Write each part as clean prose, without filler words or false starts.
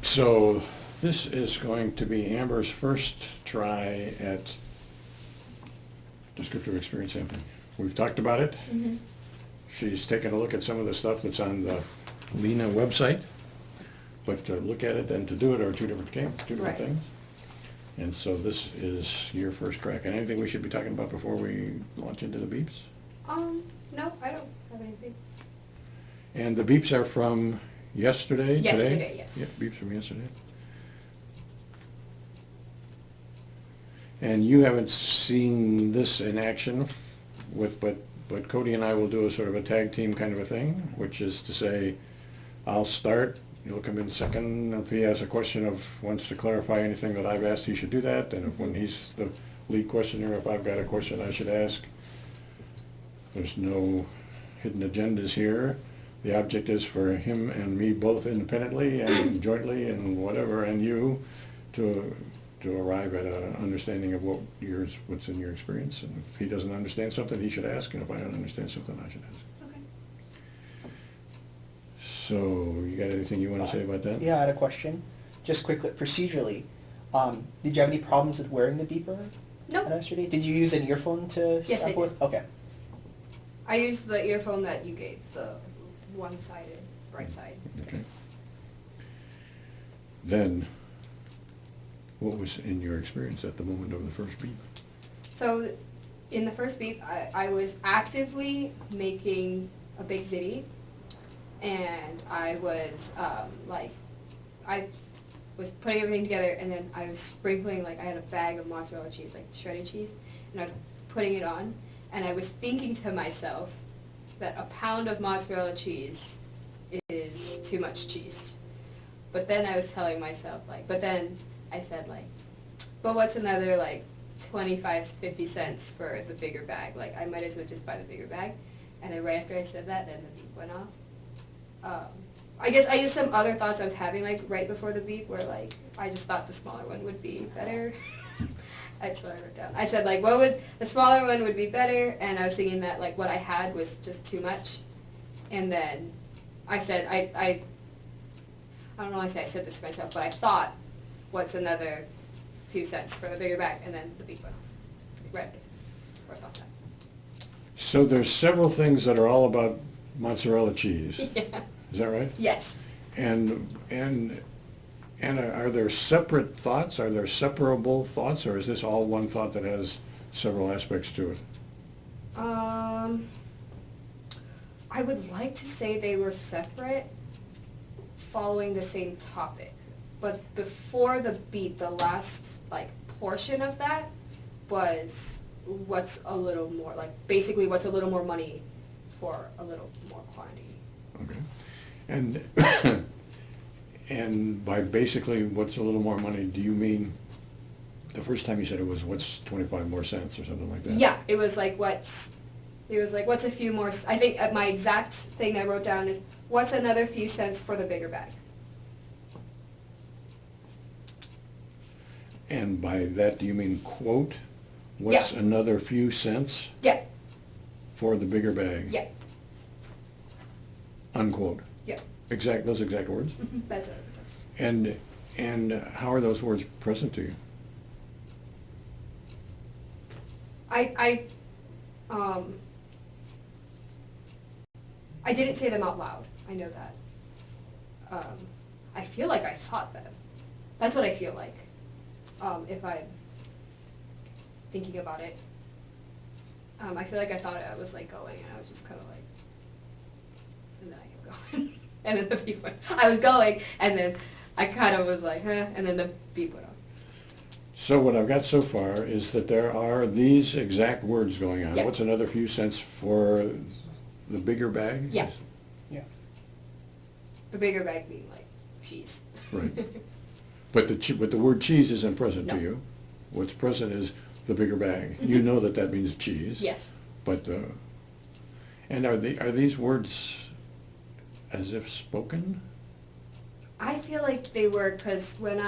So this is going to be Amber's first try at descriptive experience sampling. We've talked about it. Mm-hmm. She's taken a look at some of the stuff that's on the Lena website, but to look at it and to do it are two different Right. things. And so this is your first crack. And anything we should be talking about before we launch into the beeps? No, I don't have anything. And the beeps are from yesterday, today? Yesterday, yes. Yep, beeps from yesterday. And you haven't seen this in action but Cody and I will do a sort of a tag team kind of a thing, which is to say, I'll start, you'll come in second. If he has a question wants to clarify anything that I've asked, he should do that. And if when he's the lead questioner, if I've got a question I should ask, there's no hidden agendas here. The object is for him and me both independently and jointly and whatever, and you to arrive at an understanding of what's in your experience. And if he doesn't understand something, he should ask, and if I don't understand something, I should ask. Okay. So, you got anything you want to say about that? Yeah, I had a question. Just quickly, procedurally, did you have any problems with wearing the beeper? Nope. Yesterday? Did you use an earphone to Yes, I sample did. with? Okay. I used the earphone that you gave, the one-sided, right side. Okay. Then, what was in your experience at the moment of the first beep? So, in the first beep, I was actively making a big ziti, and I was, I was putting everything together, and then I was sprinkling, I had a bag of mozzarella cheese, shredded cheese, and I was putting it on, and I was thinking to myself that a pound of mozzarella cheese is too much cheese. But then I was telling myself, but then I said, but what's another, 25, 50 cents for the bigger bag? I might as well just buy the bigger bag. And then right after I said that, then the beep went off. I guess I used some other thoughts I was having, right before the beep, where, I just thought the smaller one would be better. That's what I wrote down. I said, the smaller one would be better, and I was thinking that, what I had was just too much. And then I said, I don't know why I said this to myself, but I thought, what's another few cents for the bigger bag? And then the beep went off. Right before I thought that. So there's several things that are all about mozzarella cheese. Yeah. Is that right? Yes. And are there separate thoughts? Are there separable thoughts, or is this all one thought that has several aspects to it? I would like to say they were separate, following the same topic. But before the beep, the last portion of that was what's a little more basically what's a little more money for a little more quantity. Okay. And by basically what's a little more money, do you mean the first time you said it was what's 25 more cents or something like that? Yeah, it was what's a few more. I think my exact thing I wrote down is what's another few cents for the bigger bag. And by that, do you mean quote, what's another few cents Yeah. for the bigger bag? Yeah. Unquote. Yeah. Those exact words? Mm-hmm. That's it. And how are those words present to you? I didn't say them out loud. I know that. I feel like I thought them. That's what I feel like. If I'm thinking about it. I feel like I thought I was going, and I was just kind of and then I kept going. And then the beep went. I was going, and then I kind of was and then the beep went off. So what I've got so far is that there are these exact words going on. Yeah. What's another few cents for the bigger bag? Yeah. Yeah. The bigger bag being cheese. Right. But the word cheese isn't present No. to you. What's present is the bigger bag. You know that means cheese. Yes. But and are these words as if spoken? I feel like they were, because when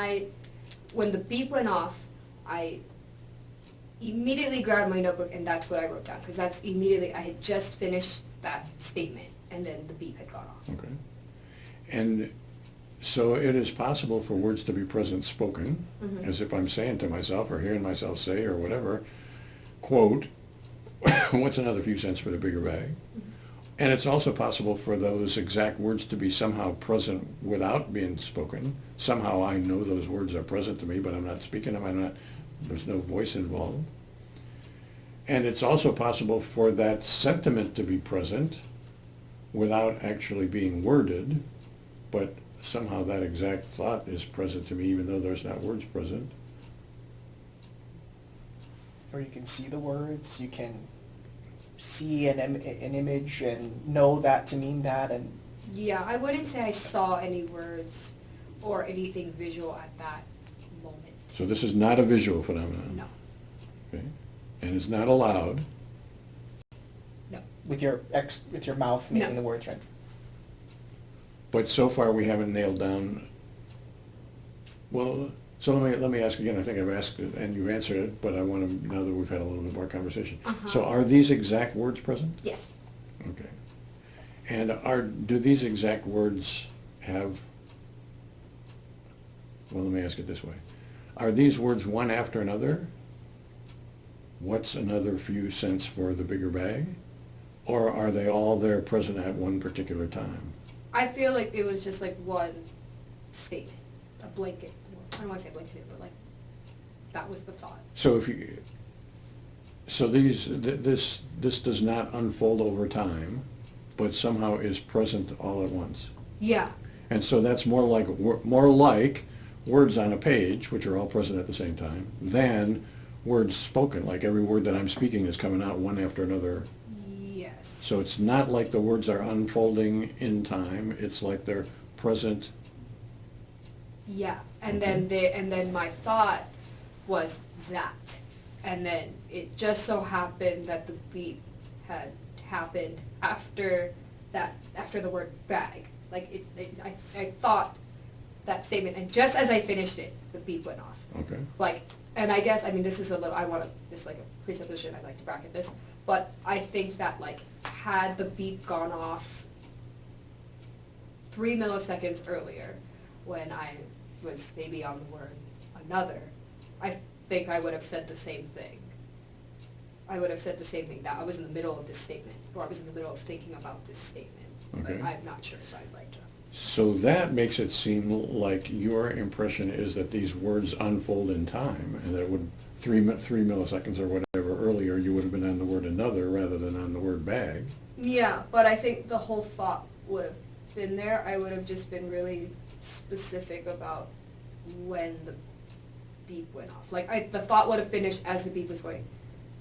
the beep went off, I immediately grabbed my notebook and that's what I wrote down, because that's immediately, I had just finished that statement and then the beep had gone off. Okay. And So it is possible for words to be present spoken, Mhm. as if I'm saying to myself or hearing myself say or whatever, quote, what's another few cents for the bigger bag? And it's also possible for those exact words to be somehow present without being spoken. Somehow I know those words are present to me, but I'm not speaking them. There's no voice involved. And it's also possible for that sentiment to be present without actually being worded, but somehow that exact thought is present to me even though there's not words present. Or you can see the words, you can see an image and know that to mean that, and Yeah, I wouldn't say I saw any words or anything visual at that moment. So this is not a visual phenomenon. No, Okay? And it's not allowed. no. with your mouth making No. the words, right? But so far, we haven't nailed down, well, so let me ask again. I think I've asked it and you've answered it, but I want to, now that we've had a little bit more conversation. Uh-huh. So are these exact words present? Yes. Okay. And do these exact words have, well, let me ask it this way. Are these words one after another? What's another few cents for the bigger bag? Or are they all there present at one particular time? I feel like it was just like one statement, a blanket. I don't want to say blanket statement, but like that was the thought. So this does not unfold over time, but somehow is present all at once. Yeah. And so that's more like words on a page, which are all present at the same time, than words spoken. Like every word that I'm speaking is coming out one after another. Yes. So it's not like the words are unfolding in time. It's like they're present. Yeah, and Okay. then my thought was that, and then it just so happened that the beep had happened after the word bag. Like I thought that statement, and just as I finished it, the beep went off. Okay. Like, and I guess, I mean, this is a little, this is like a presupposition, I'd like to bracket this, but I think that like, had the beep gone off 3 milliseconds earlier, when I was maybe on the word another, I think I would have said the same thing. I would have said the same thing, that I was in the middle of this statement, or I was in the middle of thinking about this statement. Okay. But I'm not sure, so I'd like to. So that makes it seem like your impression is that these words unfold in time, and that it would, 3 milliseconds or whatever earlier, you would have been on the word another rather than on the word bag. Yeah, but I think the whole thought would have been there. I would have just been really specific about when the beep went off. Like, the thought would have finished as the beep was going,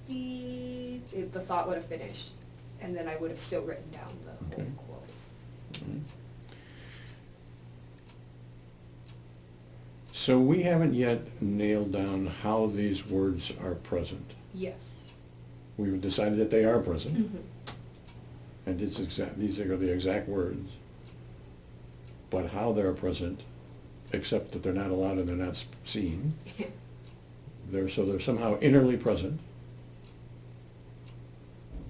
beep. The thought would have finished, and then I would have still written down the whole Okay. quote. Mhm. So we haven't yet nailed down how these words are present. Yes. We've decided that they are present, Mhm. and these are the exact words. But how they're present, except that they're not allowed and they're not seen, they're somehow innerly present.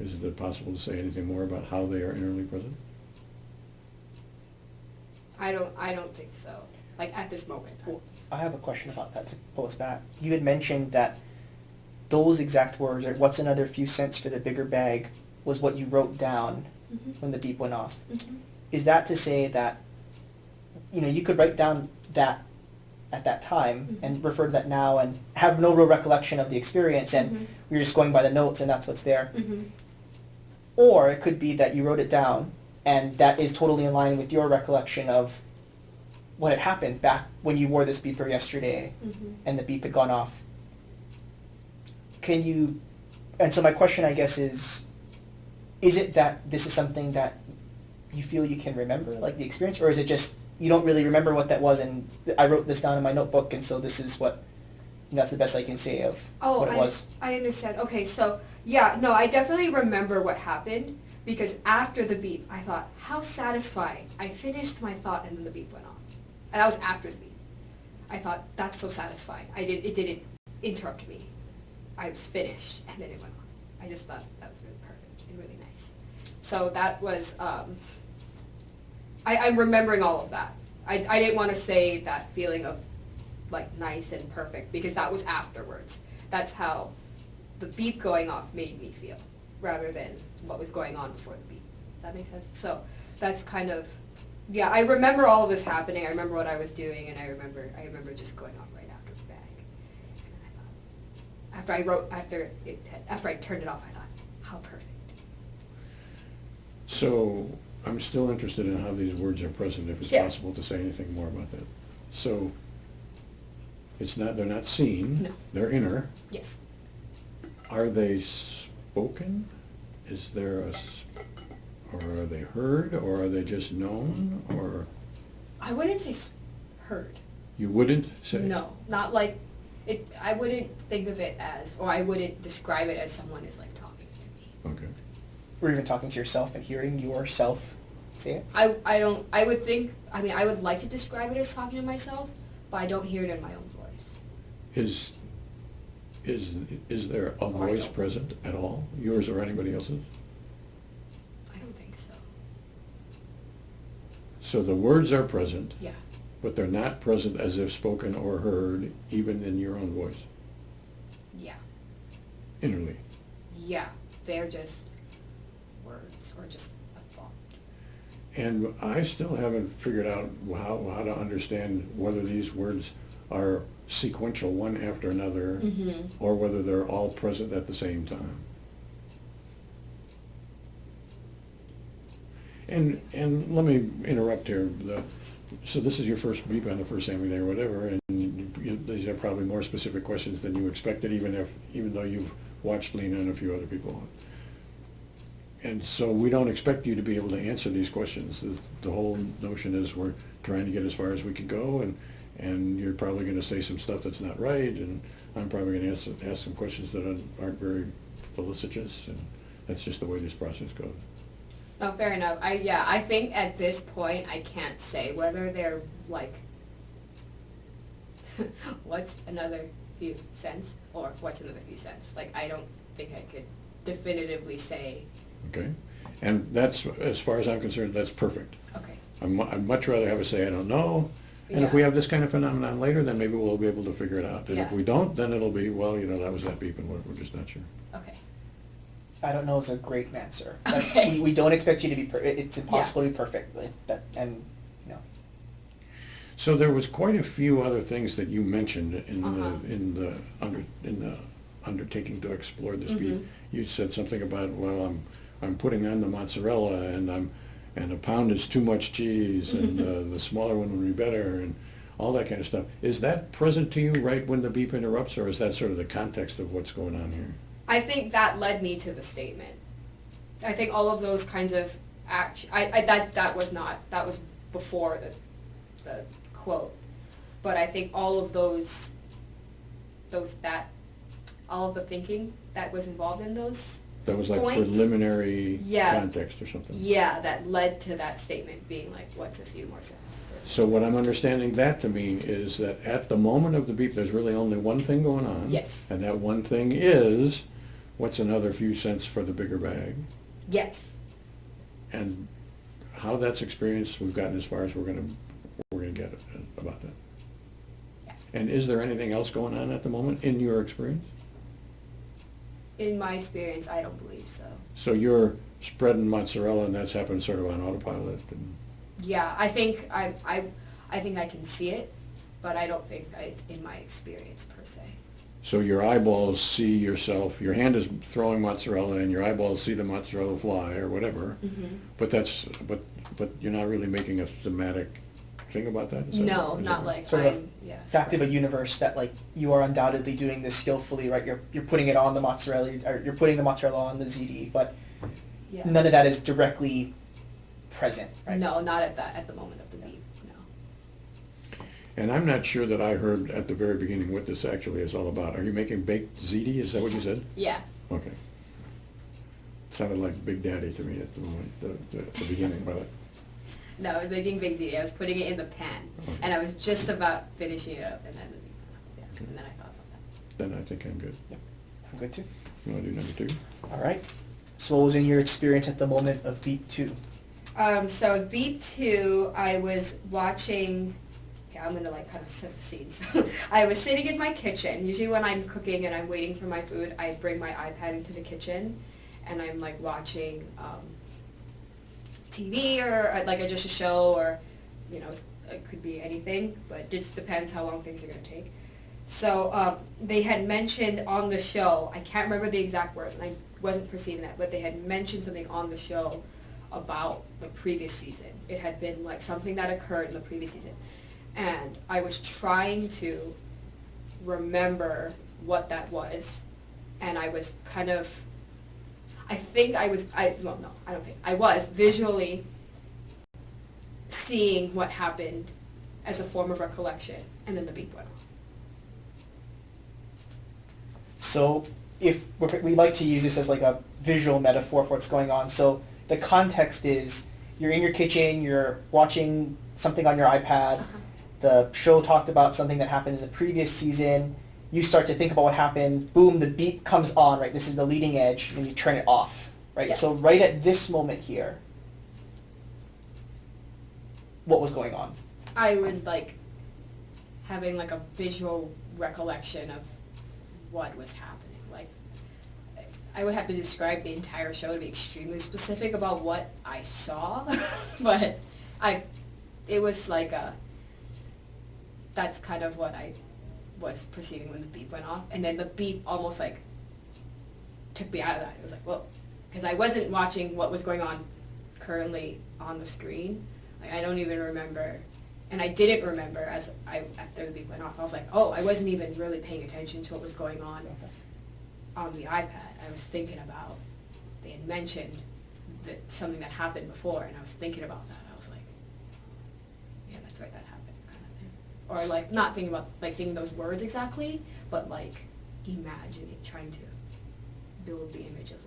Is it possible to say anything more about how they are innerly present? I don't think so. Like, at this moment. I don't think so. I have a question about that to pull us back. You had mentioned that those exact words, or what's another few cents for the bigger bag, was what you wrote down Mhm. when the beep went off. Mhm. Is that to say that, you could write down that at that time Mhm. and refer to that now and have no real recollection of the experience, and Mhm. you're just going by the notes and that's what's there? Mhm. Or it could be that you wrote it down and that is totally in line with your recollection of what had happened back when you wore this beeper yesterday Mhm. and the beep had gone off. And so my question, I guess, is it that this is something that you feel you can remember, like the experience, or is it just you don't really remember what that was and I wrote this down in my notebook and so this is what, that's the best I can say of what it was? I understand. Okay, so, yeah, no, I definitely remember what happened, because after the beep, I thought, how satisfying. I finished my thought and then the beep went off. And that was after the beep. I thought, that's so satisfying. It didn't interrupt me. I was finished, and then it went on. I just thought that was really perfect and really nice. So that was, I'm remembering all of that. I didn't want to say that feeling of like nice and perfect because that was afterwards. That's how the beep going off made me feel rather than what was going on before the beep. Does that make sense? So that's kind of, yeah, I remember all of this happening. I remember what I was doing, and I remember just going on right after the bang. And then I thought, after I turned it off, I thought, how perfect. So I'm still interested in how these words are present, if it's Yeah. possible to say anything more about that. So they're not seen, No. they're inner. Yes. Are they spoken? Is there or are they heard, or are they just known, or I wouldn't say heard. you wouldn't say? No, not like it. I wouldn't think of it as, or I wouldn't describe it as someone is like talking to me. Okay. Or even talking to yourself and hearing yourself say it? I don't. I would think. I mean, I would like to describe it as talking to myself, but I don't hear it in my own voice. Is there a voice present at all, yours or anybody else's? I don't think so. So the words are present, Yeah. but they're not present as if spoken or heard, even in your own voice, Yeah. innerly. Yeah. They're just words or just a thought. And I still haven't figured out how to understand whether these words are sequential, one after another, Mm-hmm. or whether they're all present at the same time. And let me interrupt here. So this is your first beep on the first Sammy Day or whatever, and these are probably more specific questions than you expected, even though you've watched Lena and a few other people. And so we don't expect you to be able to answer these questions. The whole notion is we're trying to get as far as we can go, and you're probably going to say some stuff that's not right, and I'm probably going to ask some questions that aren't very felicitous, and that's just the way this process goes. No, fair enough. I think at this point I can't say whether they're like, what's another few cents or what's another few cents. Like, I don't think I could definitively say. Okay? And that's, as far as I'm concerned, that's perfect. Okay. I'd much rather have a say, I don't know, and if we Yeah. have this kind of phenomenon later, then maybe we'll be able to figure it out. And if Yeah. we don't, then it'll be, well, that was that beep, and we're just not sure. Okay. I don't know is a great answer. Okay. We don't expect you to be it's impossible to be perfect. And So there was quite a few other things that you mentioned in Uh-huh. the undertaking to explore this beat. Mhm. You said something about, well, I'm putting on the mozzarella, and a pound is too much cheese, and the smaller one would be better, and all that kind of stuff. Is that present to you right when the beep interrupts, or is that sort of the context of what's going on here? I think that led me to the statement. I think all of those kinds of that was before the quote, but I think all of all of the thinking that was involved in those That was like points, preliminary Yeah. context or something? yeah, that led to that statement being like, what's a few more cents? So what I'm understanding that to mean is that at the moment of the beep, there's really only one thing going on. Yes. And that one thing is, what's another few cents for the bigger bag? Yes. And how that's experienced, we've gotten as far as we're gonna get about that. Yeah. And is there anything else going on at the moment in your experience? In my experience, I don't believe so. So you're spreading mozzarella, and that's happened sort of on autopilot, and Yeah, I think I think I can see it, but I don't think it's in my experience per se. so your eyeballs see yourself, your hand is throwing mozzarella, and your eyeballs see the mozzarella fly, or whatever. Mm-hmm. But you're not really making a thematic thing about that? Is that- No, is not that- like Sort of I'm, yeah. fact of a spread. universe that like you are undoubtedly doing this skillfully, right? You're putting it on the mozzarella, or you're putting the mozzarella on the ziti, but Yeah. none of that is directly present, right? No, not at the moment of the beep. No. And I'm not sure that I heard at the very beginning what this actually is all about. Are you making baked ziti? Is that what you said? Yeah. Okay. Sounded like Big Daddy to me at the moment, the beginning, but No, I was making big ziti. I was putting it in the pan, Okay. and I was just about finishing it up, and then the beep went off. Yeah. And then I thought about that. then I think I'm good. I'm good too. You want to do number two? All right. So what was in your experience at the moment of beat 2? So beat 2, I was watching. Okay, I'm gonna like kind of set the scenes. I was sitting in my kitchen. Usually when I'm cooking and I'm waiting for my food, I bring my iPad into the kitchen, and I'm like watching TV or like just a show, or it could be anything, but it just depends how long things are gonna take. So they had mentioned on the show, I can't remember the exact words, and I wasn't perceiving that, but they had mentioned something on the show about the previous season. It had been like something that occurred in the previous season. And I was trying to remember what that was, and I was kind of, I was visually seeing what happened as a form of recollection, and then the beep went off. So if we like to use this as like a visual metaphor for what's going on, so the context is you're in your kitchen, you're watching something on your iPad, Uh-huh. the show talked about something that happened in the previous season, you start to think about what happened, boom, the beep comes on, right? This is the leading edge, and you turn it off, right? Yeah. So right at this moment here, what was going on? I was like having like a visual recollection of what was happening. Like I would have to describe the entire show to be extremely specific about what I saw, but it was like that's kind of what I was perceiving when the beep went off, and then the beep almost like took me out of that. It was like, whoa, because I wasn't watching what was going on currently on the screen. Like I don't even remember, and I didn't remember after the beep went off. I was like, oh, I wasn't even really paying attention to what was going on the iPad. I was thinking about, they had mentioned something that happened before, and I was thinking about that. I was like, yeah, that's right, that happened, kind of thing. Or like not thinking about like thinking those words exactly, but like imagining, trying to build the image of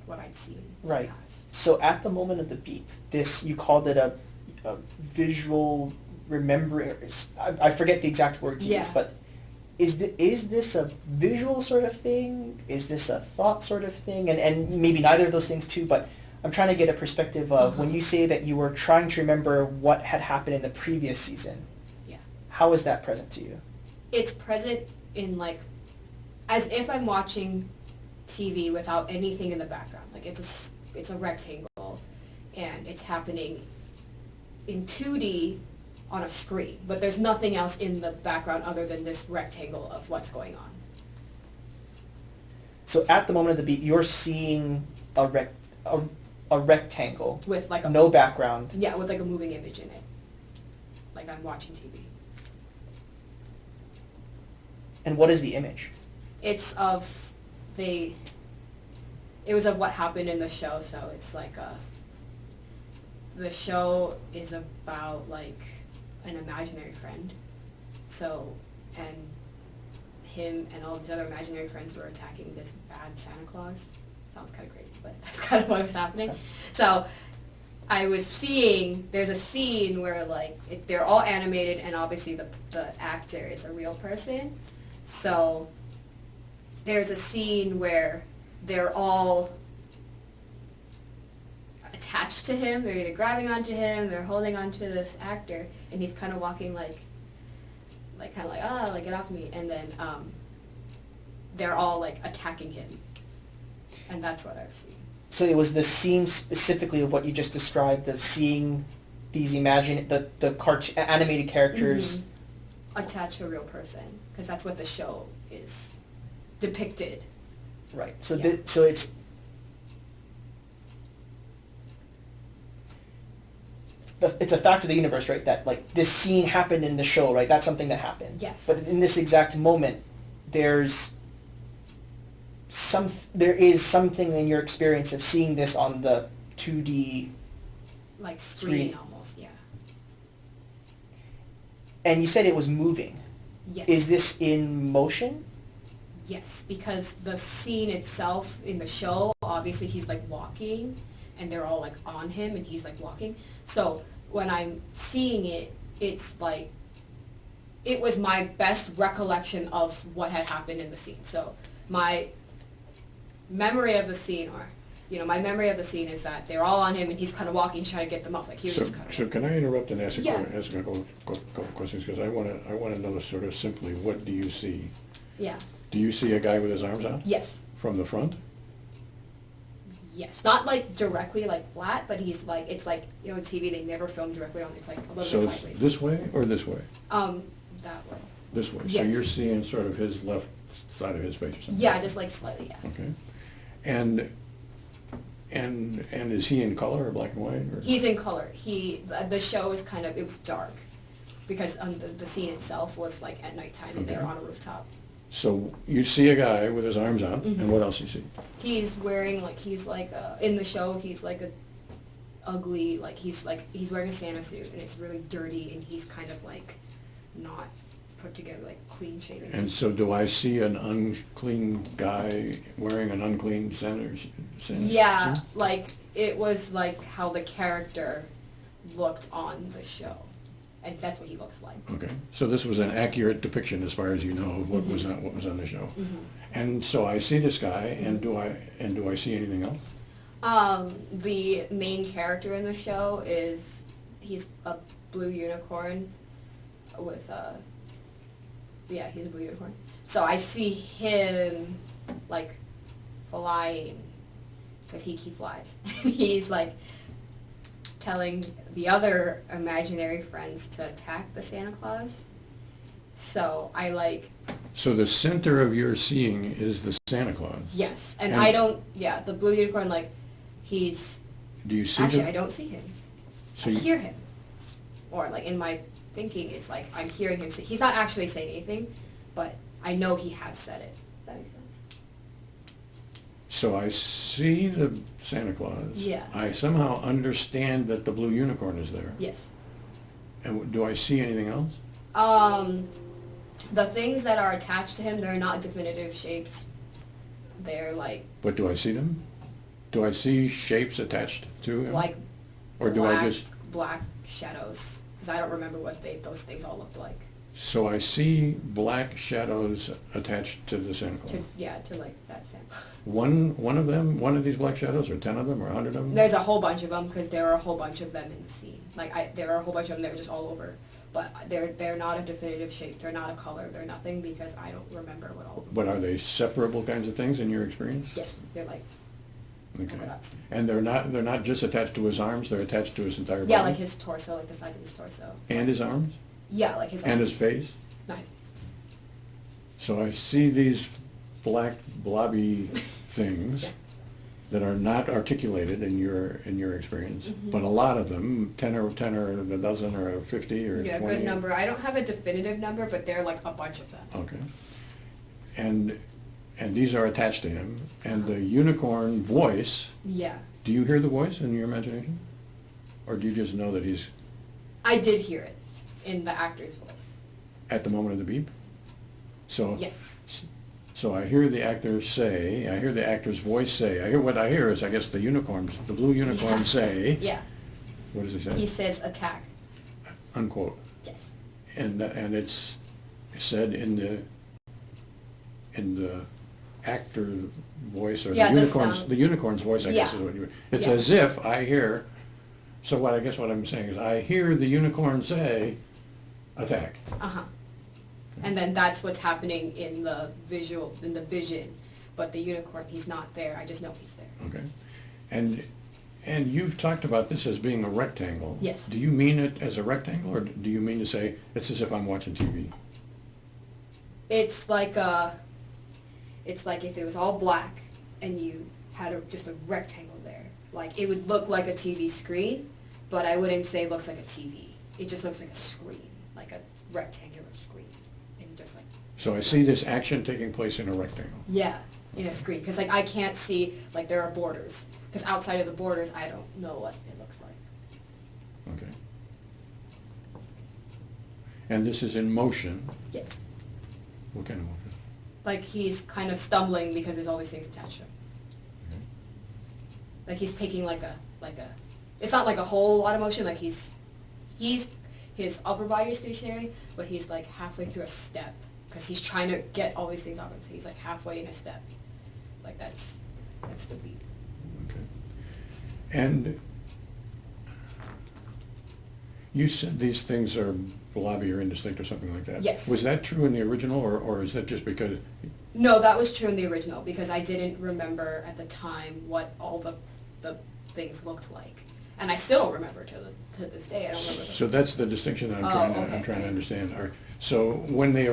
what I'd seen in Right. the past. So at the moment of the beep, this, you called it a visual remembering. I forget the exact word you Yeah. used, but is this a visual sort of thing? Is this a thought sort of thing? And maybe neither of those things too, but I'm trying to get a perspective of when you say that you were trying to remember what had happened in the previous season. Yeah. How is that present to you? It's present in like, as if I'm watching TV without anything in the background. Like it's a rectangle, and it's happening in 2D on a screen, but there's nothing else in the background other than this rectangle of what's going on. So at the moment of the beep, you're seeing a rectangle With like no background. Yeah, with like a moving image in it. Like I'm watching TV. And what is the image? It's of it was of what happened in the show, so it's like the show is about like an imaginary friend. So, and him and all these other imaginary friends were attacking this bad Santa Claus. Sounds kind of crazy, but that's kind of what was happening. So I was seeing, there's a scene where like they're all animated, and obviously the actor is a real person. So there's a scene where they're all attached to him. They're either grabbing onto him, they're holding onto this actor, and he's kind of walking like get off me. And then they're all like attacking him, and that's what I've seen. So it was the scene specifically of what you just described, of seeing these animated characters Attached to a real person, because that's what the show is depicted. Right. So Yeah. so it's a fact of the universe, right? That like this scene happened in the show, right? That's something that happened. Yes. But in this exact moment, there is something in your experience of seeing this on the 2D Like screen Screen. almost, yeah. and you said it was moving. Yes. Is this in motion? Yes, because the scene itself in the show, obviously he's like walking, and they're all like on him, and he's like walking. So when I'm seeing it, it's like, it was my best recollection of what had happened in the scene. So my memory of the scene, or my memory of the scene is that they're all on him and he's kind of walking, trying to get them off. Like he was just kind of. So can I interrupt and ask a Yeah. couple questions? Because I want to know sort of simply, what do you see? Yeah. Do you see a guy with his arms out? Yes. From the front? Yes. Not like directly like flat, but he's like it's like in TV they never film directly on. It's like a little So bit it's sideways. this way or this way? That way. This way. So Yes. you're seeing sort of his left side of his face or something? Yeah, just like slightly. Yeah. Okay. And is he in color or black and white? Or? He's in color. The show is it was dark because the scene itself was like at nighttime and they were Okay. on a rooftop. So you see a guy with his arms out, Mhm. and what else you see? He's wearing in the show he's like a ugly he's wearing a Santa suit and it's really dirty and he's kind of like not put together like clean shaven. And so do I see an unclean guy wearing an unclean Santa Yeah, suit? like it was like how the character looked on the show. And that's what he looks like. Okay, so this was an accurate depiction, as far as you know, of what was on the show. And so I see this guy, and do I see anything else? The main character in the show he's a blue unicorn with he's a blue unicorn. So I see him like flying because he flies. He's like telling the other imaginary friends to attack the Santa Claus. So I So the center of your seeing is the Santa Claus. yes, and And- I don't the blue unicorn he's Do you see actually the? I don't see him. So I you- hear him, or like in my thinking, it's like I'm hearing him say. He's not actually saying anything, but I know he has said it. Does that make sense? So I see the Santa Claus. Yeah. I somehow understand that the blue unicorn is there. Yes. And do I see anything else? The things that are attached to him, they're not definitive shapes. They're But do I see them? Do I see shapes attached to him? like Or do I just? black shadows? Because I don't remember what those things all looked like. So I see black shadows attached to the Santa Claus. To like that sample. One of them, one of these black shadows, or 10 of them, or 100 of them? There's a whole bunch of them because there are a whole bunch of them in the scene. There are a whole bunch of them that are just all over. But they're not a definitive shape. They're not a color. They're nothing because I don't remember what all of them. But are they separable kinds of things in your experience? Yes, they're like Okay. polka dots. And they're not just attached to his arms, they're attached to his entire body? Yeah, like his torso, like the sides of his torso. And his arms? Yeah, like his And arms. his face? Not his face. So I see these black blobby things Yeah. that are not articulated in your experience, Mhm. but a lot of them, 10 or a dozen or 50 or 20. Yeah, good number. I don't have a definitive number, but they're like a bunch of them. Okay. And these are attached to him, and the unicorn voice, Yeah. do you hear the voice in your imagination? Or do you just know that he's I did hear it in the actor's voice. at the moment of the beep? So Yes. So I hear the actor's voice say, what I hear is, I guess, the blue unicorn Yeah. say, Yeah. what does he say? He says attack. Unquote. Yes. And it's said in the actor voice, or Yeah, the unicorn's voice, I guess Yeah. is what it's Yeah. as if I hear, so what I'm saying is, I hear the unicorn say, attack. Uh-huh. And then that's what's happening in the vision. But the unicorn, he's not there. I just know he's there. Okay. And you've talked about this as being a rectangle. Yes. Do you mean it as a rectangle, or do you mean to say it's as if I'm watching TV? It's like if it was all black and you had just a rectangle there. Like it would look like a TV screen, but I wouldn't say it looks like a TV. It just looks like a screen, like a rectangular screen. And just like So I see this action taking place in a rectangle. yeah, in a screen. Because I can't see, there are borders. Because outside of the borders, I don't know what it looks like. Okay. And this is in motion. Yes. What kind of motion? Like he's kind of stumbling because there's all these things attached to him. Okay. Like he's taking it's not like a whole lot of motion, his upper body is stationary, but he's like halfway through a step because he's trying to get all these things off him, so he's like halfway in a step. Like that's the beat. Okay. And you said these things are blobby or indistinct or something like that. Yes. Was that true in the original, or is that just because? No, that was true in the original because I didn't remember at the time what all the things looked like, and I still don't remember to this day. I don't remember. So that's the distinction that I'm trying to Okay. understand. So when they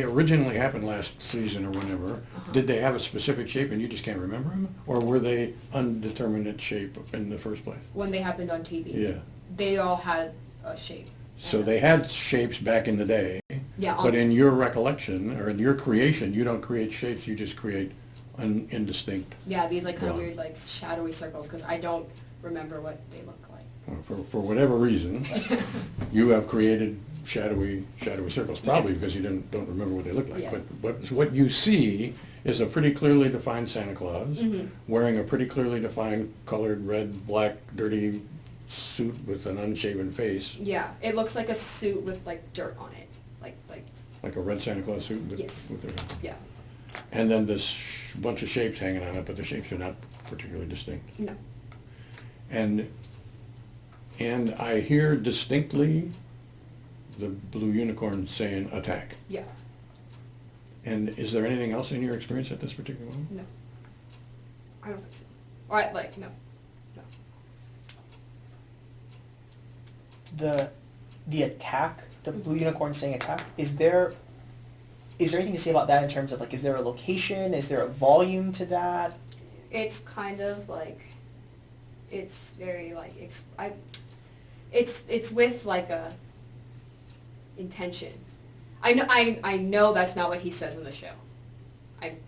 originally happened last season or whenever, did they have a specific shape and you just can't remember them, or were they undeterminate shape in the first place? When they happened on TV. Yeah. They all had a shape. So they had shapes back in the day. Yeah. But in your recollection or in your creation, you don't create shapes. You just create indistinct. Yeah, these like kind of Wow. weird like shadowy circles because I don't remember what they look like. For whatever reason, you have created shadowy circles, probably because you don't remember what they look like. Yeah. But what you see is a pretty clearly defined Santa Claus Mm-hmm. wearing a pretty clearly defined colored red, black, dirty suit with an unshaven face, Yeah, it looks like a suit with like dirt on it, like like a red Santa Claus suit. Yes. With their, yeah. and then this bunch of shapes hanging on it, but the shapes are not particularly distinct. No. And I hear distinctly the blue unicorn saying attack. Yeah. And is there anything else in your experience at this particular moment? No. I don't think so. Or no. No. The attack, the blue unicorn saying attack, is there anything to say about that in terms of like, is there a location, is there a volume to that? It's kind of like, it's very like it's with like a intention. I know that's not what he says in the show.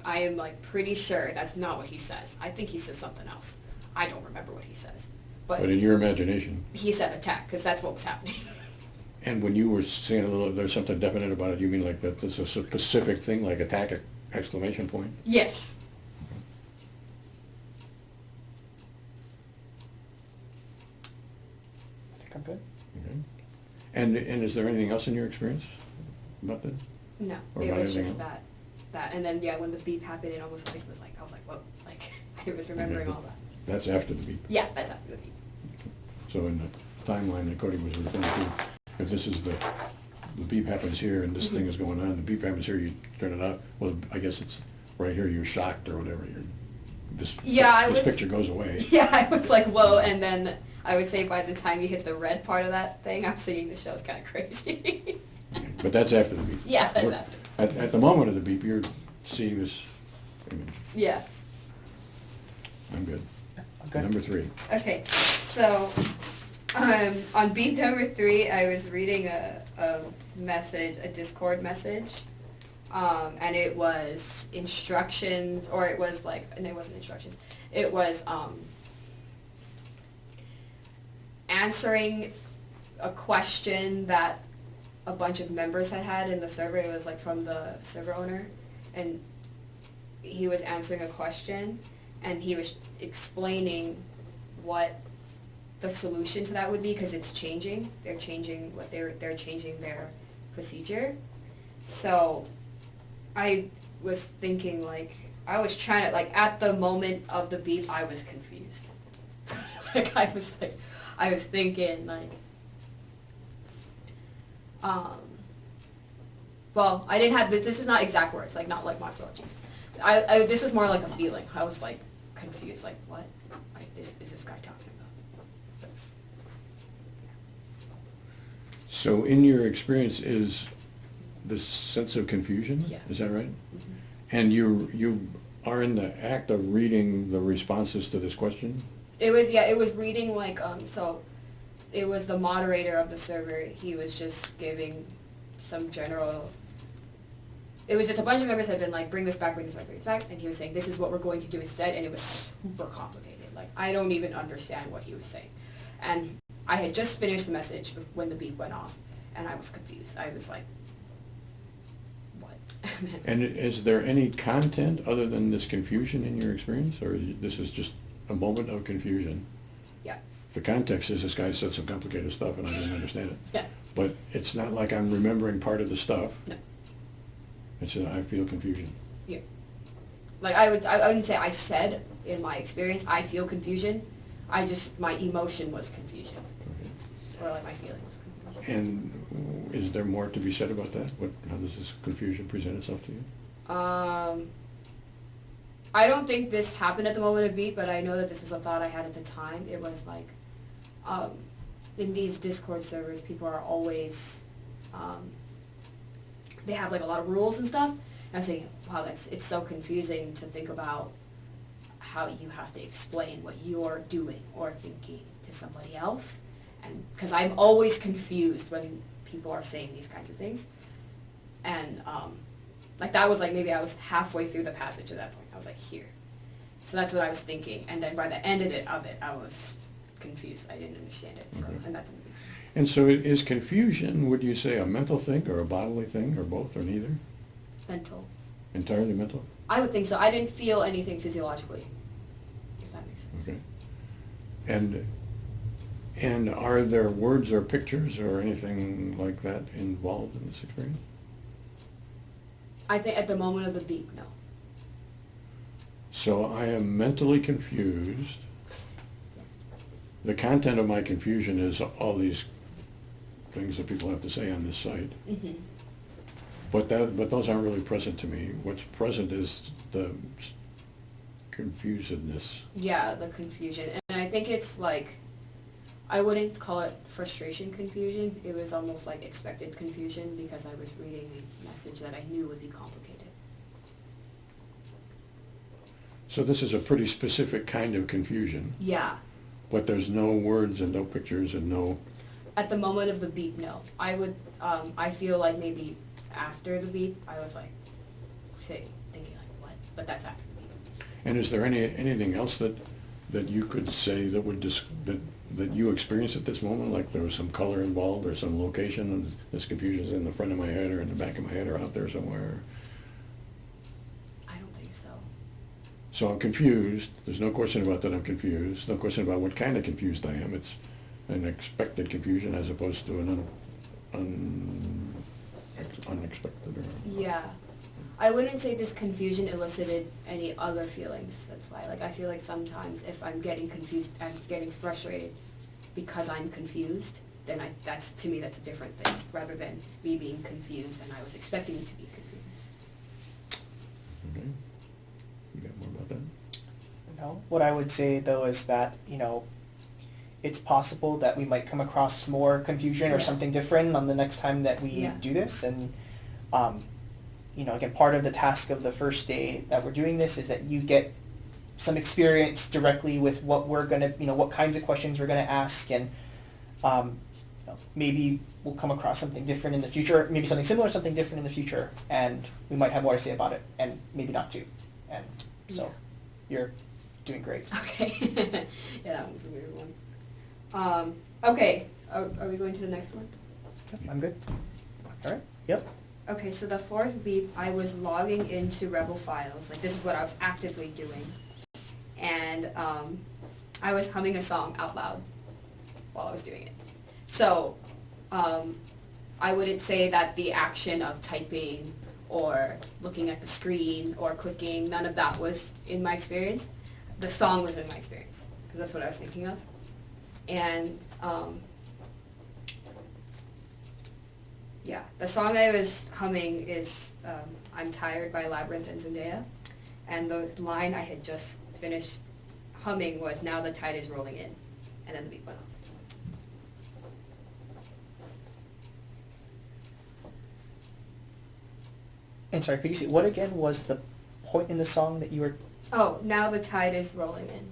I am like pretty sure that's not what he says. I think he says something else. I don't remember what he says, but But in your imagination, he said attack because that's what was happening. and when you were saying a little, there's something definite about it, you mean like that there's a specific thing, like attack, exclamation point? Yes. I think I'm good. Okay. And is there anything else in your experience about that? No, Or it about was anything just else? that, and then yeah, when the beep happened, it almost like was like I was like, whoa, like I was remembering Okay. all that. That's after the beep. Yeah, that's after the beep. So in the timeline that Cody was referring to, if this is the beep happens here and this thing is going on, the beep happens here, you turn it off, well, I guess it's right here, you're shocked or whatever, this picture goes away. Yeah, I was like, whoa, and then I would say by the time you hit the red part of that thing, I'm thinking the show's kind of crazy. But that's after the beep. Yeah, that's We're- after. At the moment of the beep, you're seeing this image. Yeah. I'm good. I'm good. Number 3. Okay, so on beep number 3, I was reading a message, a Discord message, and it was instructions, or it was like, and it wasn't instructions, it was answering a question that a bunch of members had in the server. It was like from the server owner, and he was answering a question, and he was explaining what the solution to that would be, because it's changing. They're changing what they're changing their procedure. So I was thinking, like, I was trying to, like, at the moment of the beep, I was confused. I was thinking, like, well, I didn't have, this is not exact words, like, not like mozzarella cheese. This is more like a feeling. I was, like, confused, like, what is this guy talking about? That's, So in your experience is this sense of confusion? Yeah. Is that right? mm-hmm. And you are in the act of reading the responses to this question? It was reading, like, so it was the moderator of the server. He was just giving some general, it was just a bunch of members had been like, bring this back, bring this back, bring this back, and he was saying, this is what we're going to do instead, and it was super complicated. Like, I don't even understand what he was saying. And I had just finished the message when the beep went off, and I was confused. I was like, what? And is there any content other than this confusion in your experience, or this is just a moment of confusion? Yeah. The context is this guy said some complicated stuff and I didn't understand it. Yeah. But it's not like I'm remembering part of the stuff. No. It's just I feel confusion. Yeah. Like, I wouldn't say I said, in my experience, I feel confusion. my emotion was confusion, or like my feeling was confusion. And is there more to be said about that? How does this confusion present itself to you? I don't think this happened at the moment of beat, but I know that this was a thought I had at the time. It was like, in these Discord servers, people are always, they have like a lot of rules and stuff. And I was thinking, wow, it's so confusing to think about how you have to explain what you're doing or thinking to somebody else. And because I'm always confused when people are saying these kinds of things. And like that was like, maybe I was halfway through the passage at that point. I was like, here. So that's what I was thinking. And then by the end of it, I was confused. I didn't understand it. So, Okay. and that's And so is confusion, would you say, a mental thing or a bodily thing or both or neither? mental. Entirely mental? I would think so. I didn't feel anything physiologically, if that makes sense. Okay. And are there words or pictures or anything like that involved in this experience? I think at the moment of the beep, no. So I am mentally confused. The content of my confusion is all these things that people have to say on this site. Mm-hmm. But those aren't really present to me. What's present is the confusedness. Yeah, the confusion. And I think it's like, I wouldn't call it frustration confusion. It was almost like expected confusion because I was reading a message that I knew would be complicated. So this is a pretty specific kind of confusion, Yeah. but there's no words and no pictures and no... At the moment of the beep, no. I feel like maybe after the beep, I was like, thinking like, what? But that's after the beep. And is there anything else that you could say that would that you experienced at this moment, like there was some color involved or some location, and this confusion is in the front of my head or in the back of my head or out there somewhere? I don't think so. So I'm confused. There's no question about that I'm confused. No question about what kind of confused I am. It's an expected confusion as opposed to an unexpected. Or, Yeah. I wouldn't say this confusion elicited any other feelings. That's why, like, I feel like sometimes if I'm getting confused, I'm getting frustrated because I'm confused, then to me, that's a different thing, rather than me being confused and I was expecting to be confused. okay. You got more about that? No. What I would say though is that, it's possible that we might come across more confusion or Yeah. something different on the next time that we Yeah. do this. And, again, part of the task of the first day that we're doing this is that you get some experience directly with what we're going to, what kinds of questions we're going to ask. And maybe we'll come across something different in the future, maybe something similar, something different in the future. And we might have more to say about it, and maybe not too. And so you're doing great. Okay. Yeah, that was a weird one. Okay, are we going to the next one? Yep, I'm good. All right. Yep. Okay, so the fourth beep, I was logging into Rebel Files. Like, this is what I was actively doing. And I was humming a song out loud while I was doing it. So I wouldn't say that the action of typing or looking at the screen or clicking, none of that was in my experience. The song was in my experience, because that's what I was thinking of. And yeah, the song I was humming is I'm Tired by Labyrinth and Zendaya. And the line I had just finished humming was Now the Tide is Rolling In. And then the beat went off. And sorry, could you say, what again was the point in the song that you were... Oh, Now the Tide is Rolling In.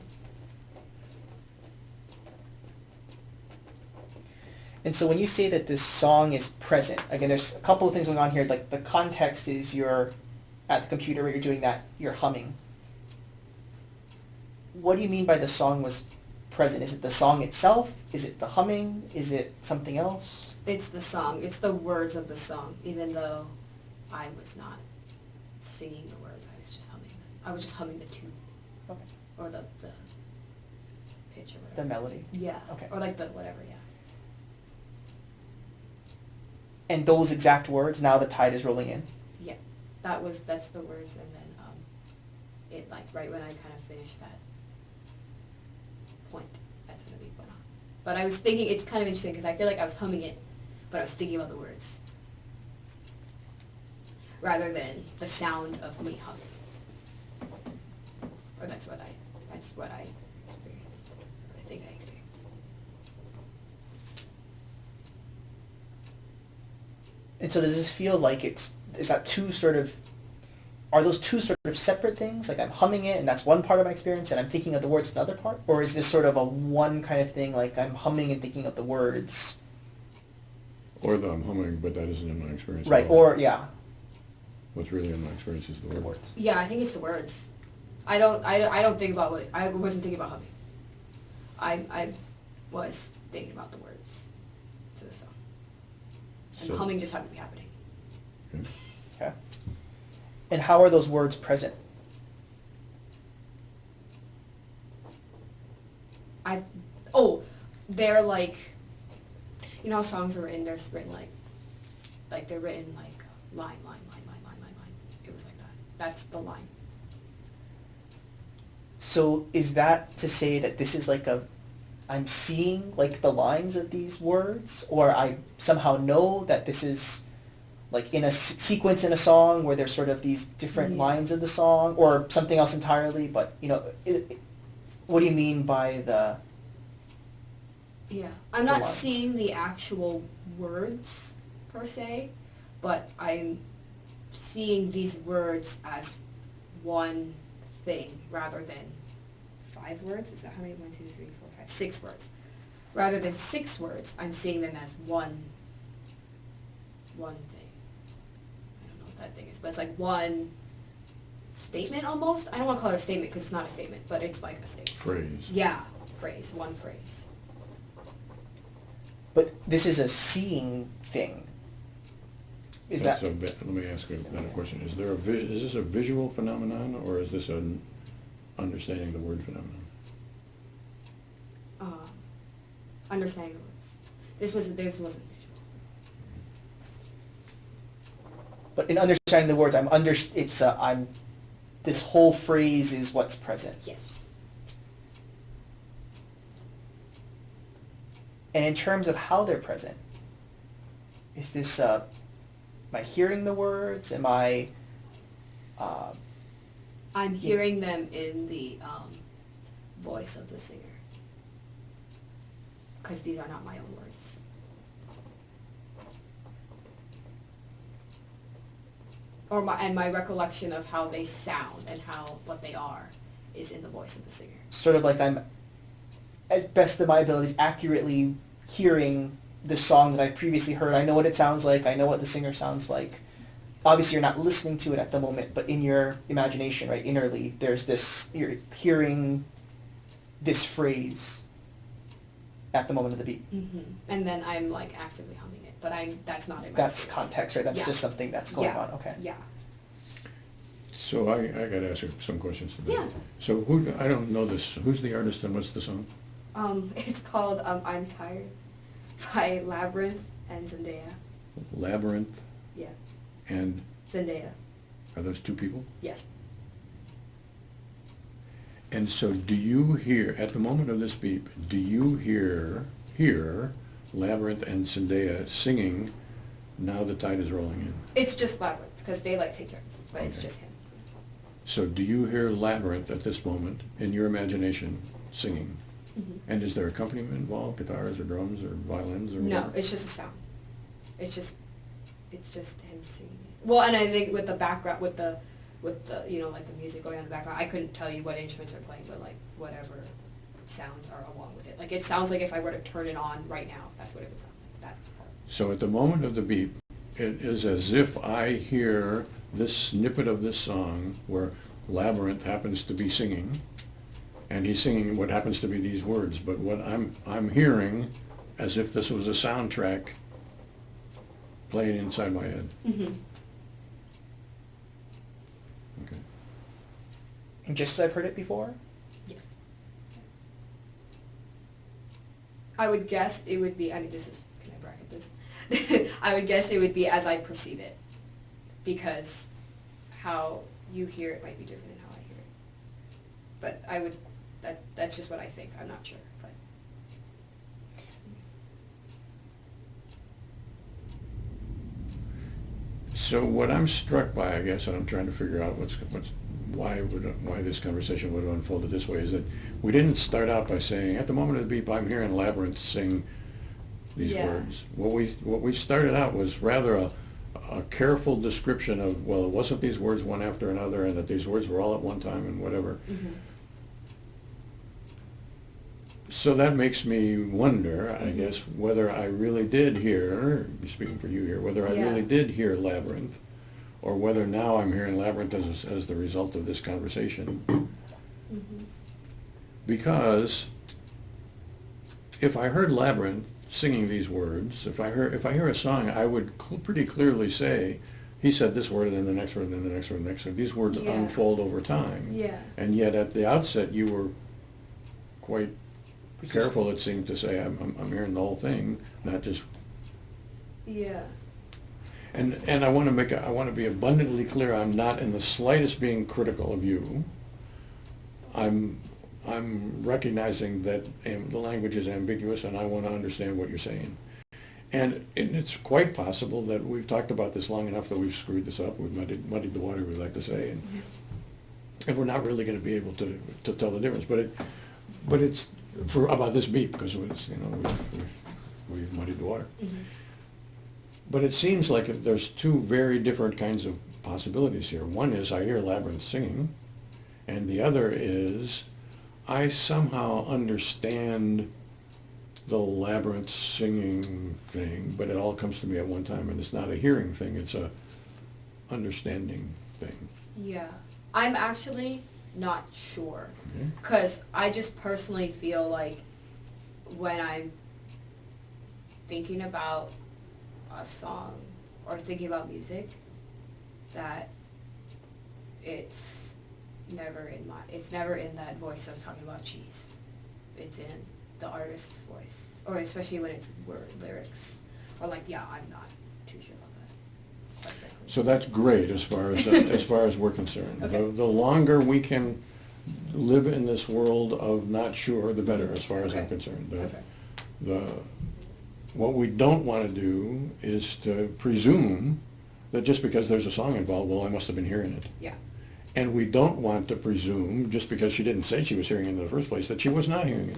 And so when you say that this song is present, again, there's a couple of things going on here. Like, the context is you're at the computer where you're doing that, you're humming. What do you mean by the song was present? Is it the song itself? Is it the humming? Is it something else? It's the song. It's the words of the song, even though I was not singing the words. I was just humming them. I was just humming the tune. Okay. Or the pitch or whatever. The melody. Yeah. Okay. Or like the whatever, yeah. And those exact words, Now the Tide is Rolling In. Yeah. That's the words, and then it, like, right when I kind of finished that point, that's gonna be fun. But I was thinking, it's kind of interesting, because I feel like I was humming it, but I was thinking about the words. Rather than the sound of me humming. Or that's what I experienced. I think I experienced. And so does this feel like is that two sort of, are those two sort of separate things? Like I'm humming it and that's one part of my experience and I'm thinking of the words the other part? Or is this sort of a one kind of thing, like I'm humming and thinking of the words? Or that I'm humming, but that isn't in my experience at Right, all. or, yeah. What's really in my experience is the The word. words. Yeah, I think it's the words. I don't think about I wasn't thinking about humming. I was thinking about the words to the song. And So- humming just happened to be happening. Okay. Okay. And how are those words present? They're like, you know how songs are written, they're written like they're written like line. It was like that. That's the line. So is that to say that this is like I'm seeing like the lines of these words, or I somehow know that this is like in a sequence in a song where there's sort of these different Yeah. lines of the song, or something else entirely, but what do you mean by the... Yeah. I'm not lines. seeing the actual words per se, but I'm seeing these words as one thing rather than 5 words. Is that how many? 1, 2, 3, 4, 5, 6 words. Rather than 6 words, I'm seeing them as one thing. I don't know what that thing is, but it's like one statement almost. I don't want to call it a statement because it's not a statement, but it's like a statement. Phrase. Yeah, phrase, one phrase. But this is a seeing thing. Is that... Let me ask another question. Is this a visual phenomenon, or is this an understanding the word phenomenon? Understanding the words. This wasn't visual. But in understanding the words, this whole phrase is what's present. Yes. And in terms of how they're present, is this, am I hearing the words? Am I, I'm hearing them in the voice of the singer. Because these are not my own words. And my recollection of how they sound and what they are is in the voice of the singer. sort of like I'm, as best of my abilities, accurately hearing the song that I've previously heard? I know what it sounds like. I know what the singer sounds like. Obviously, you're not listening to it at the moment, but in your imagination, right, innerly, there's this, you're hearing this phrase at the moment of the beat. Mm-hmm. And then I'm like actively humming it, but that's not in my That's experience. context, right? That's Yeah. just something that's going Yeah. on. Okay. Yeah. So I got to ask you some questions today. Yeah. So I don't know this. Who's the artist and what's the song? It's called I'm Tired by Labyrinth and Zendaya. Labyrinth Yeah. and Zendaya. are those 2 people? Yes. And so do you hear, at the moment of this beep, do you hear Labyrinth and Zendaya singing Now the Tide is Rolling In? It's just Labyrinth, because they like take turns, but it's Okay. just him. So do you hear Labyrinth at this moment in your imagination singing? Mm-hmm. And is there accompaniment involved, guitars or drums or violins or No, whatever? it's just a sound. It's just him singing it. Well, and I think with the background, with the like the music going on in the background, I couldn't tell you what instruments are playing, but like whatever sounds are along with it. Like it sounds like if I were to turn it on right now, that's what it would sound like. That part. So at the moment of the beep, it is as if I hear this snippet of this song where Labyrinth happens to be singing, and he's singing what happens to be these words, but what I'm hearing as if this was a soundtrack playing inside my head. Mm-hmm. Okay. And just as I've heard it before? Yes. I would guess it would be, can I bracket this? I would guess it would be as I perceive it, because how you hear it might be different than how I hear it. But that's just what I think, I'm not sure, but. So what I'm struck by, I guess, and I'm trying to figure out why this conversation would have unfolded this way, is that we didn't start out by saying, at the moment of the beep, I'm hearing Labyrinth sing these Yeah. words. What we started out was rather a careful description of, well, it wasn't these words one after another, and that these words were all at one time and whatever. Mhm. So that makes me wonder, I Mhm. guess, whether I really did hear, speaking for you here, whether I Yeah. really did hear Labyrinth, or whether now I'm hearing Labyrinth as the result of this conversation. Mhm. Because if I heard Labyrinth singing these words, if I hear a song, I would pretty clearly say, he said this word, and then the next word, and then the next word, and the next word. These words Yeah. unfold over time. Yeah. And yet at the outset, you were quite Persistent. careful, it seemed, to say, I'm hearing the whole thing, not just. Yeah. And I want to be abundantly clear. I'm not in the slightest being critical of you. I'm recognizing that the language is ambiguous, and I want to understand what you're saying. And it's quite possible that we've talked about this long enough that we've screwed this up. We've muddied the water, we like to say, and we're not really going to be able to tell the difference. But it's for about this beat, because it's, we've muddied the water. Mhm. But it seems like there's two very different kinds of possibilities here. One is I hear Labyrinth singing, and the other is I somehow understand the Labyrinth singing thing, but it all comes to me at one time, and it's not a hearing thing, it's a understanding thing. Yeah. I'm actually not sure. Okay? Because I just personally feel like when I'm thinking about a song or thinking about music, that it's never in that voice I was talking about, cheese. It's in the artist's voice, or especially when it's lyrics, or like, yeah, I'm not too sure about that, quite frankly. So that's great as far as we're concerned. Okay. The longer we can live in this world of not sure, the better, as far as I'm Okay. concerned. Okay. What we don't want to do is to presume that just because there's a song involved, well, I must have been hearing it. Yeah. And we don't want to presume, just because she didn't say she was hearing it in the first place, that she was not hearing it.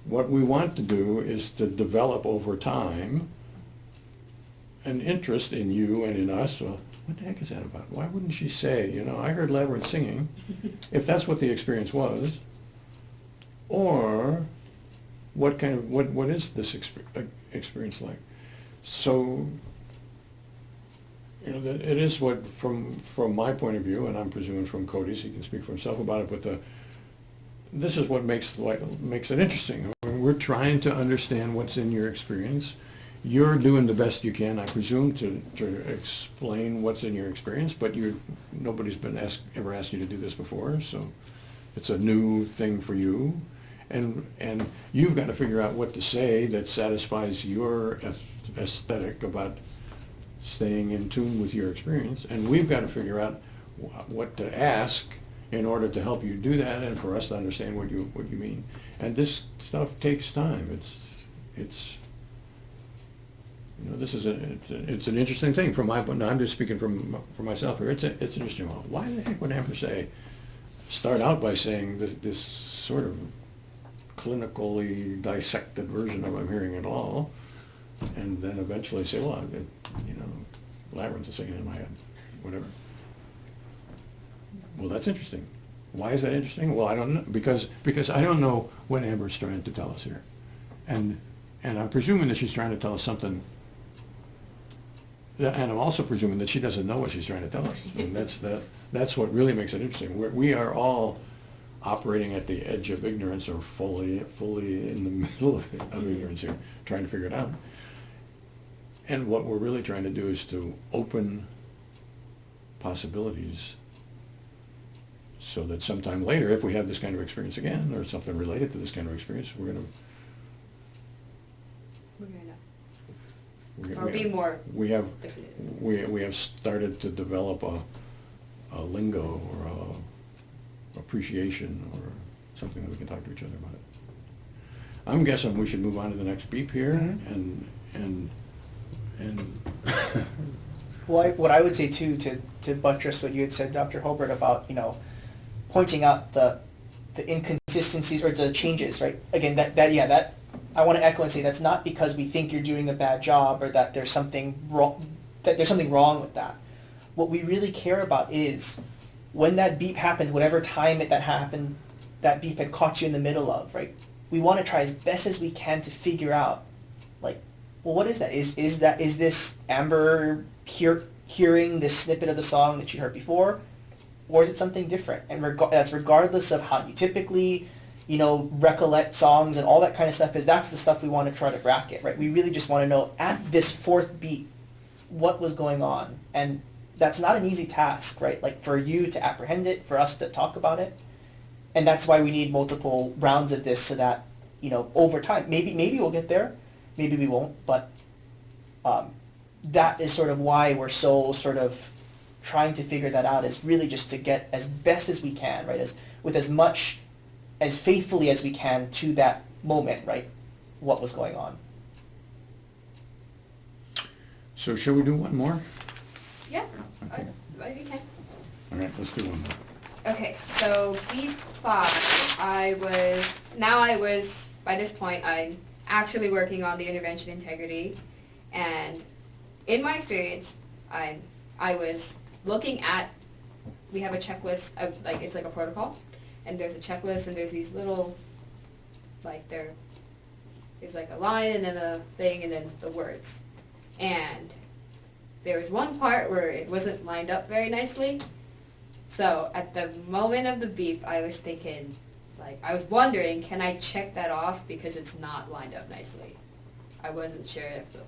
What we want to do is to develop over time an interest in you and in us. Well, what the heck is that about? Why wouldn't she say, I heard Labyrinth singing, if that's what the experience was? Or what is this experience like? So, it is what, from my point of view, and I'm presuming from Cody's, he can speak for himself about it, but this is what makes it interesting. We're trying to understand what's in your experience. You're doing the best you can, I presume, to explain what's in your experience, but nobody's ever asked you to do this before, so it's a new thing for you. And you've got to figure out what to say that satisfies your aesthetic about staying in tune with your experience, and we've got to figure out what to ask in order to help you do that, and for us to understand what you mean. And this stuff takes time. It's this is it's an interesting thing from my point. Now I'm just speaking for myself here. It's interesting. Well, why the heck would Amber start out by saying this sort of clinically dissected version of I'm hearing it all, and then eventually say, well, Labyrinth is singing in my head, whatever. Well, that's interesting. Why is that interesting? Well, I don't know, because I don't know what Amber's trying to tell us here, and I'm presuming that she's trying to tell us something, and I'm also presuming that she doesn't know what she's trying to tell us, and that's what really makes it interesting. We are all operating at the edge of ignorance, or fully in the middle of ignorance here, trying to figure it out. And what we're really trying to do is to open possibilities so that sometime later, if we have this kind of experience again, or something related to this kind of experience, we're going to Or be more we have definitive. we have started to develop a lingo or a appreciation or something that we can talk to each other about it. I'm guessing we should move on to the next beep here, Mhm. and Well, what I would say too, to buttress what you had said, Dr. Holbert, about, pointing out the inconsistencies or the changes, right? Again, that I want to echo and say that's not because we think you're doing a bad job or that there's something wrong, with that. What we really care about is when that beep happened, whatever time that happened, that beep had caught you in the middle of, right? We want to try as best as we can to figure out, like, well, what is that? Is this Amber hearing this snippet of the song that you heard before, or is it something different? And that's regardless of how you typically, recollect songs and all that kind of stuff. That's the stuff we want to try to bracket, right? We really just want to know at this fourth beat what was going on, and that's not an easy task, right? Like for you to apprehend it, for us to talk about it, and that's why we need multiple rounds of this so that over time, maybe we'll get there. Maybe we won't, but that is sort of why we're so sort of trying to figure that out, is really just to get as best as we can, right, with as much, as faithfully as we can to that moment, right, what was going on. So shall we do one more? Yeah, Okay. you can. All right, let's do one more. Okay, so beep 5, by this point, I'm actually working on the intervention integrity, and in my experience, I was looking at, we have a checklist of, it's like a protocol, and there's a checklist, and there's these little, there's like a line, and then a thing, and then the words. And there was one part where it wasn't lined up very nicely, so at the moment of the beep, I was thinking, I was wondering, can I check that off because it's not lined up nicely? I wasn't sure if the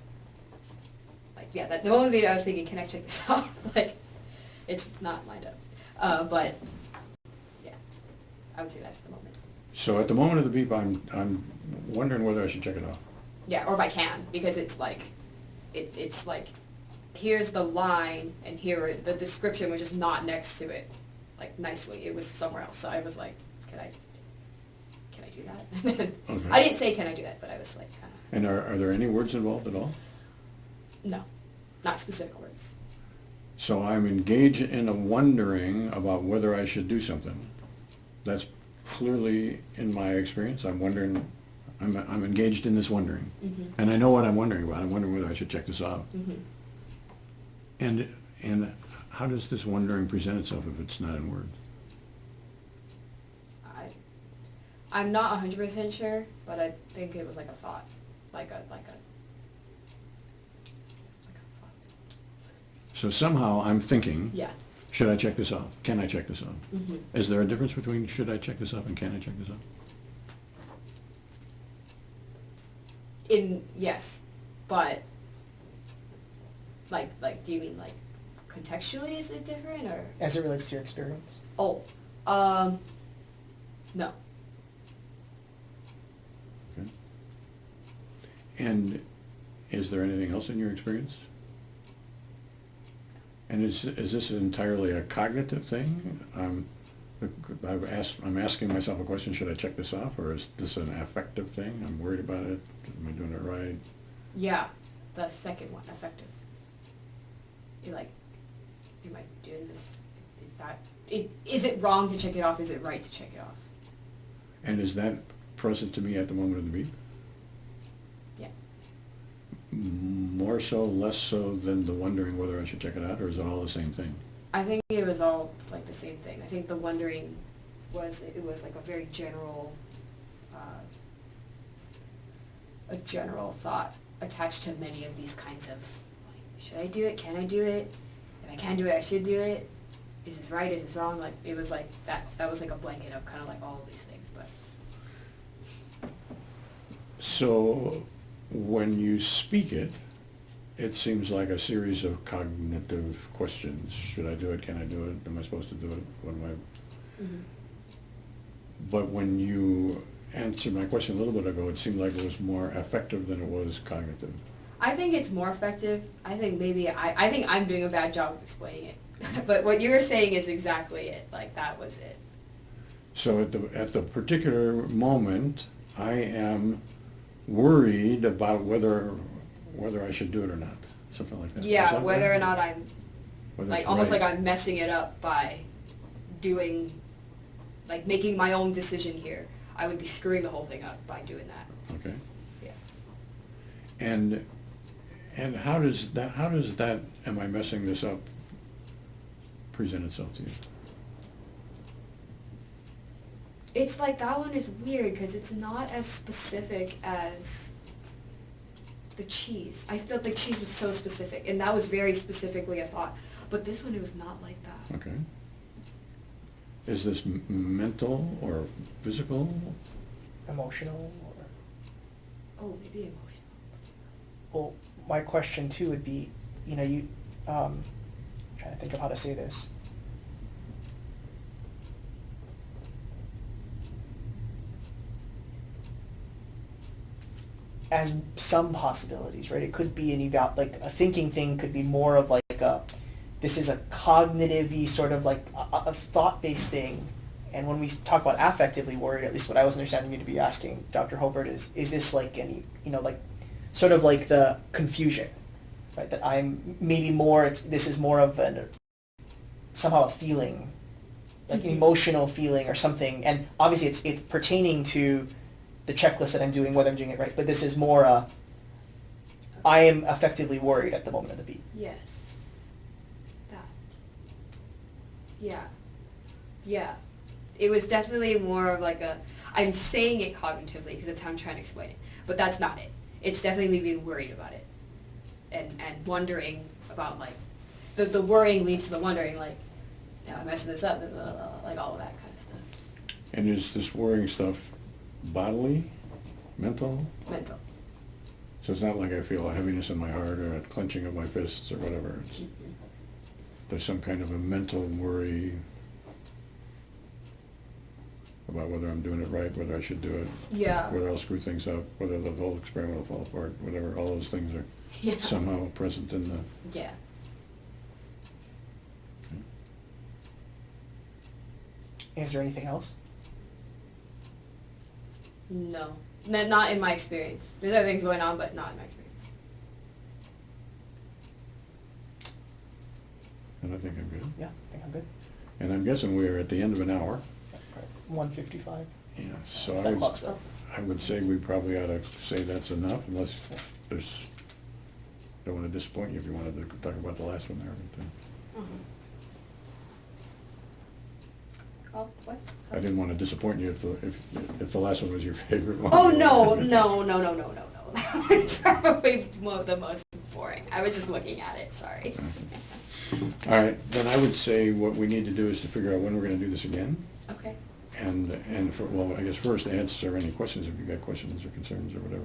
moment of the beep, I was thinking, can I check this off? It's not lined up. But, yeah, I would say that's the moment. So at the moment of the beep, I'm wondering whether I should check it off. Yeah, or if I can, because it's here's the line, and here the description was just not next to it, nicely. It was somewhere else. So I was like, can I do that? Okay. I didn't say can I do that, but I was kind of. And are there any words involved at all? No, not specific words. So I'm engaged in a wondering about whether I should do something. That's clearly in my experience. I'm wondering. I'm engaged in this wondering, Mm-hmm. and I know what I'm wondering about. I'm wondering whether I should check this off. Mm-hmm. And how does this wondering present itself if it's not in words? I'm not 100% sure, but I think it was like a thought, like a thought. So somehow I'm thinking, Yeah. should I check this off? Can I check this off? Mm-hmm. Is there a difference between should I check this off and can I check this off? Yes, but do you mean contextually is it different or? As it relates to your experience? Oh, no. Okay. And is there anything else in your experience? And is this entirely a cognitive thing? I'm asking myself a question, should I check this off, or is this an affective thing? I'm worried about it. Am I doing it right? Yeah, the second one, effective. You're am I doing this? Is it wrong to check it off? Is it right to check it off? And is that present to me at the moment of the beep? Yeah. More so, less so than the wondering whether I should check it out, or is it all the same thing? I think it was all the same thing. I think the wondering was a very general, a general thought attached to many of these kinds of, should I do it? Can I do it? If I can do it, I should do it. Is this right? Is this wrong? It was that was a blanket of kind of all of these things, but. So when you speak it, it seems like a series of cognitive questions. Should I do it? Can I do it? Am I supposed to do it? What am I? Mm-hmm. But when you answered my question a little bit ago, it seemed like it was more affective than it was cognitive. I think it's more effective. I think maybe I think I'm doing a bad job of explaining it. But what you were saying is exactly it. That was it. So at the particular moment, I am worried about whether I should do it or not. something like that. Is Yeah, that whether right? or not I'm, Whether like, it's almost right. like I'm messing it up by doing, like, making my own decision here. I would be screwing the whole thing up by doing that. Okay. Yeah. And how does that, am I messing this up, present itself to you? It's like that one is weird because it's not as specific as the cheese. I felt the cheese was so specific, and that was very specifically a thought. But this one, it was not like that. Okay. Is this mental or physical? Emotional or? Oh, maybe emotional. Well, my question too would be, you, trying to think of how to say this. As some possibilities, right? It could be like a thinking thing could be more of like this is a cognitive-y sort of like a thought-based thing. And when we talk about affectively worried, at least what I was understanding you to be asking, Dr. Hobart, is this like any, like sort of like the confusion, right? That I'm maybe more, this is more of somehow a feeling, like an emotional feeling or something. And obviously it's pertaining to the checklist that I'm doing, whether I'm doing it right. But this is more, I am effectively worried at the moment of the beat. Yes. That. Yeah. Yeah. It was definitely more of like I'm saying it cognitively because that's how I'm trying to explain it. But that's not it. It's definitely me being worried about it. And wondering about like, the worrying leads to the wondering, like, I'm messing this up, like all of that kind of stuff. And is this worrying stuff bodily, mental? Mental. So it's not like I feel a heaviness in my heart or a clenching of my fists or whatever. There's some kind of a mental worry about whether I'm doing it right, whether I should do it, Yeah. whether I'll screw things up, whether the whole experiment will fall apart, whatever. All those things are Yeah. somehow present in the... Yeah. Is there anything else? No. Not in my experience. There's other things going on, but not in my experience. And I think I'm good. Yeah, I think I'm good. And I'm guessing we're at the end of an hour. 1:55. Yeah, so That clock's up. I would say we probably ought to say that's enough, unless there's, don't want to disappoint you if you wanted to talk about the last one there. But, Oh, what? I didn't want to disappoint you if the last one was your favorite one. Oh, no. That one's probably the most boring. I was just looking at it, sorry. All right, then I would say what we need to do is to figure out when we're going to do this again. Okay. Well, I guess first answer any questions if you've got questions or concerns or whatever.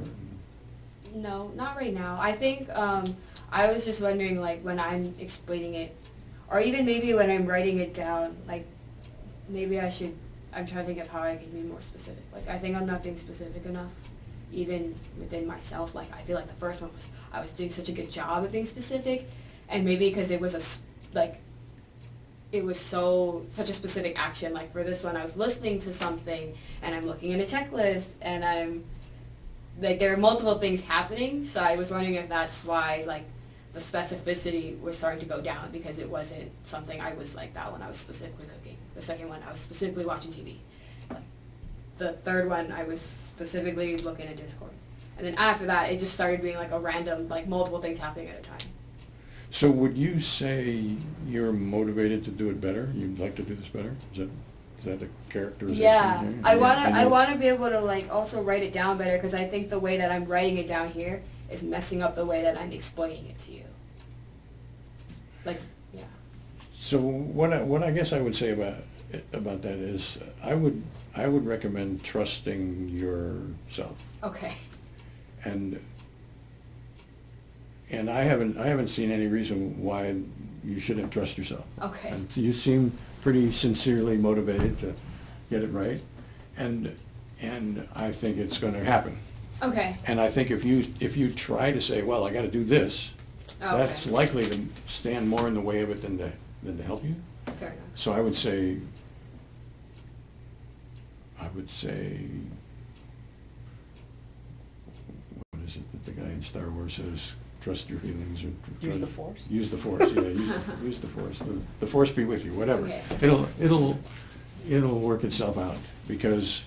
No, not right now. I think I was just wondering, like, when I'm explaining it, or even maybe when I'm writing it down, like, maybe I'm trying to think of how I can be more specific. Like, I think I'm not being specific enough, even within myself. Like, I feel like the first one I was doing such a good job of being specific, and maybe because it was it was such a specific action. Like, for this one, I was listening to something, and I'm looking at a checklist, and I'm, like, there are multiple things happening, so I was wondering if that's why, like, the specificity was starting to go down, because it wasn't something I was like that one. I was specifically cooking. The second one, I was specifically watching TV. Like, the third one, I was specifically looking at Discord. And then after that, it just started being like a random, like, multiple things happening at a time. So would you say you're motivated to do it better? You'd like to do this better? Is that the characterization? Yeah, here? I And wanna be able to, like, also write it down better, because I think the way that I'm writing it down here is messing up the way that I'm explaining it to you. Like, yeah. So what I guess I would say about that is I would recommend trusting yourself. Okay. And I haven't seen any reason why you shouldn't trust yourself. Okay. And you seem pretty sincerely motivated to get it right, and I think it's going to happen. Okay. And I think if you try to say, well, I got to do this, Okay. that's likely to stand more in the way of it than to help you. Fair enough. So I would say, what is it that the guy in Star Wars says? trust your feelings, or Use the force? Use the force, yeah, use the force. The force be with you, whatever. Okay. It'll work itself out, because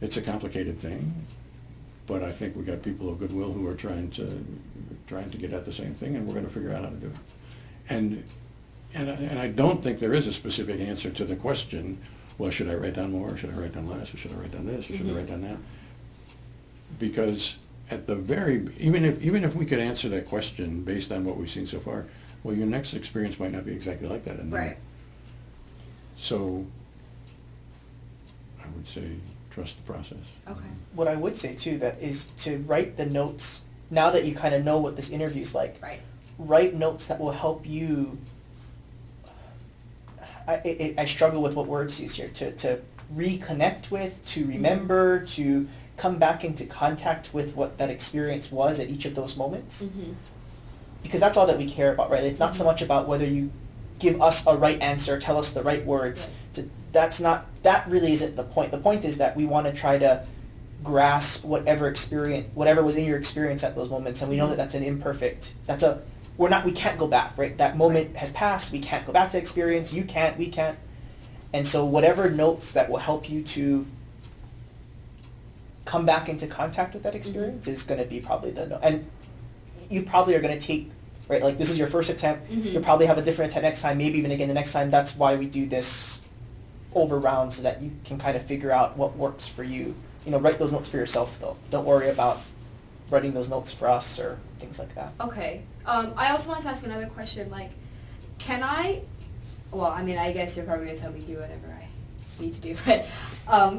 it's a complicated thing, but I think we got people of goodwill who are trying to get at the same thing, and we're gonna figure out how to do it. And I don't think there is a specific answer to the question, well, should I write down more, or should I write down less, or should I write down this, or should I write down that? Because at the even if we could answer that question based on what we've seen so far, well, your next experience might not be exactly like that. And then, Right. so I would say trust the process. Okay. What I would say too, that is to write the notes, now that you kind of know what this interview's like, Right. write notes that will help you, I struggle with what words to use here, to reconnect with, to remember, to come back into contact with what that experience was at each of those moments. Mm-hmm. Because that's all that we care about, right? It's not so much about whether you give us a right answer, tell us the right words. That really isn't the point. The point is that we want to try to grasp whatever was in your experience at those moments, and we know that that's an imperfect, we can't go back, right? That moment has passed, we can't go back to experience, you can't, we can't. And so whatever notes that will help you to come back into contact with that experience is going to be probably and you probably are going to take, right, like this is your first attempt, you'll probably have a different attempt next time, maybe even again the next time. That's why we do this over round, so that you can kind of figure out what works for you. Write those notes for yourself though. Don't worry about writing those notes for us or things like that. Okay. I also wanted to ask another question. Like, can I? Well, I mean, I guess you're probably gonna tell me to do whatever I need to do. But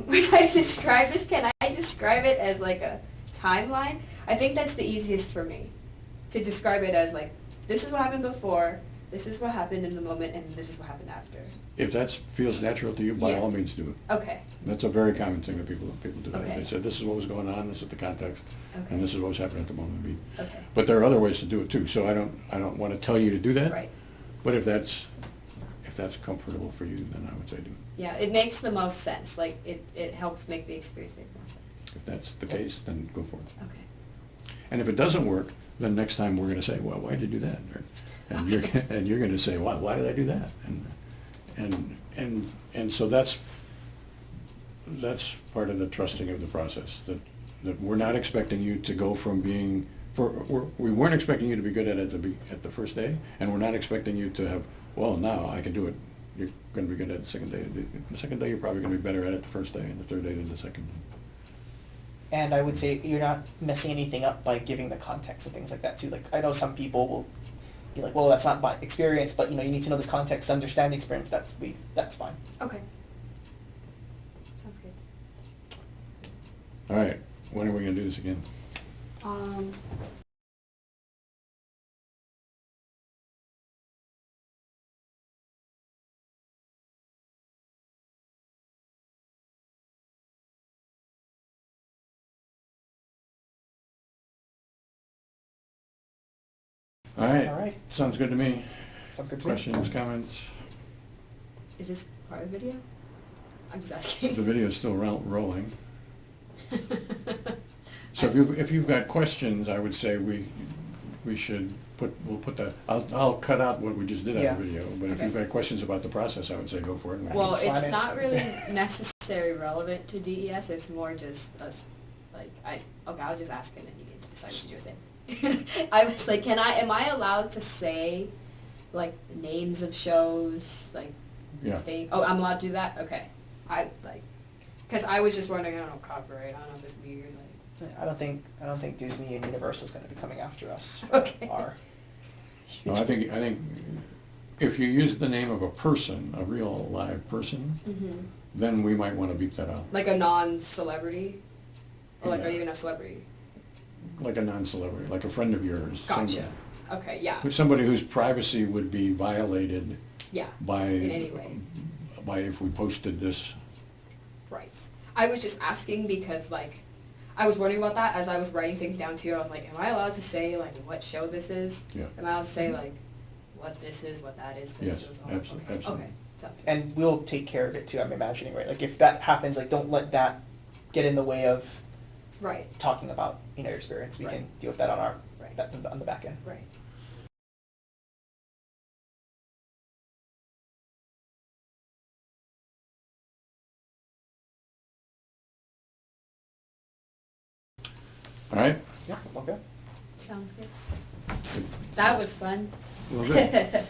when I describe this, can I describe it as like a timeline? I think that's the easiest for me, to describe it as like, this is what happened before, this is what happened in the moment, and this is what happened after. If that feels natural to you, by Yeah. all means do it. Okay. That's a very common thing that people do. Okay. They say, this is what was going on, this is the context, Okay. and this is what was happening at the moment. Okay. But there are other ways to do it too, so I don't want to tell you to do that. Right. But if that's comfortable for you, then I would say do it. Yeah, it makes the most sense. Like, it helps make the experience make more sense. If that's the case, then go for it. Okay. And if it doesn't work, then next time we're going to say, well, why did you do that? And you're going to say, why did I do that? And so that's part of the trusting of the process, that we're not expecting you to go from being, we weren't expecting you to be good at it at the first day, and we're not expecting you to have, well, now I can do it. You're going to be good at it the second day. The second day, you're probably going to be better at it the first day, and the third day than the second day. And I would say you're not messing anything up by giving the context and things like that too. Like, I know some people will be like, well, that's not my experience, but you need to know this context to understand the experience. That's fine. Okay. Sounds good. All right, when are we going to do this again? All right. All right. Sounds good to me. Sounds good to me. Questions, comments? Is this part of the video? I'm just asking. The video is still rolling. So if you've got questions, I would say we'll put that, I'll cut out what we just did on Yeah. the video, but if Okay. you've got questions about the process, I would say go for it. Well, Slide it's it. not really necessarily relevant to DES. It's more just us. Like, I'll just ask and then you can decide what to do with it. I was like, am I allowed to say, like, names of shows, like, Yeah. Oh, I'm allowed to do that? Okay. Because I was just wondering, I don't know, copyright, I don't know if it's weird, like. I don't think Disney and Universal's going to be coming after us. Okay. No, I think if you use the name of a person, a real live person, Mm-hmm. then we might want to beep that out. Like a non-celebrity? Or like, Yeah. are you a celebrity? Like a non-celebrity, like a friend of yours. Gotcha. Okay, yeah. Somebody whose privacy would be violated Yeah. by In any way. by if we posted this. Right. I was just asking because, like, I was wondering about that as I was writing things down too. I was like, am I allowed to say, like, what show this is? Yeah. Am I allowed to say, like, what this is, what that is? 'Cause Yes, it was all- absolutely. Okay, sounds good. And we'll take care of it too, I'm imagining, right? Like, if that happens, like, don't let that get in the way of Right, talking about your experience. We Right. can deal with that on our right. on the back end. Right. All right? Yeah. Okay. Sounds good. That was fun. Well, good.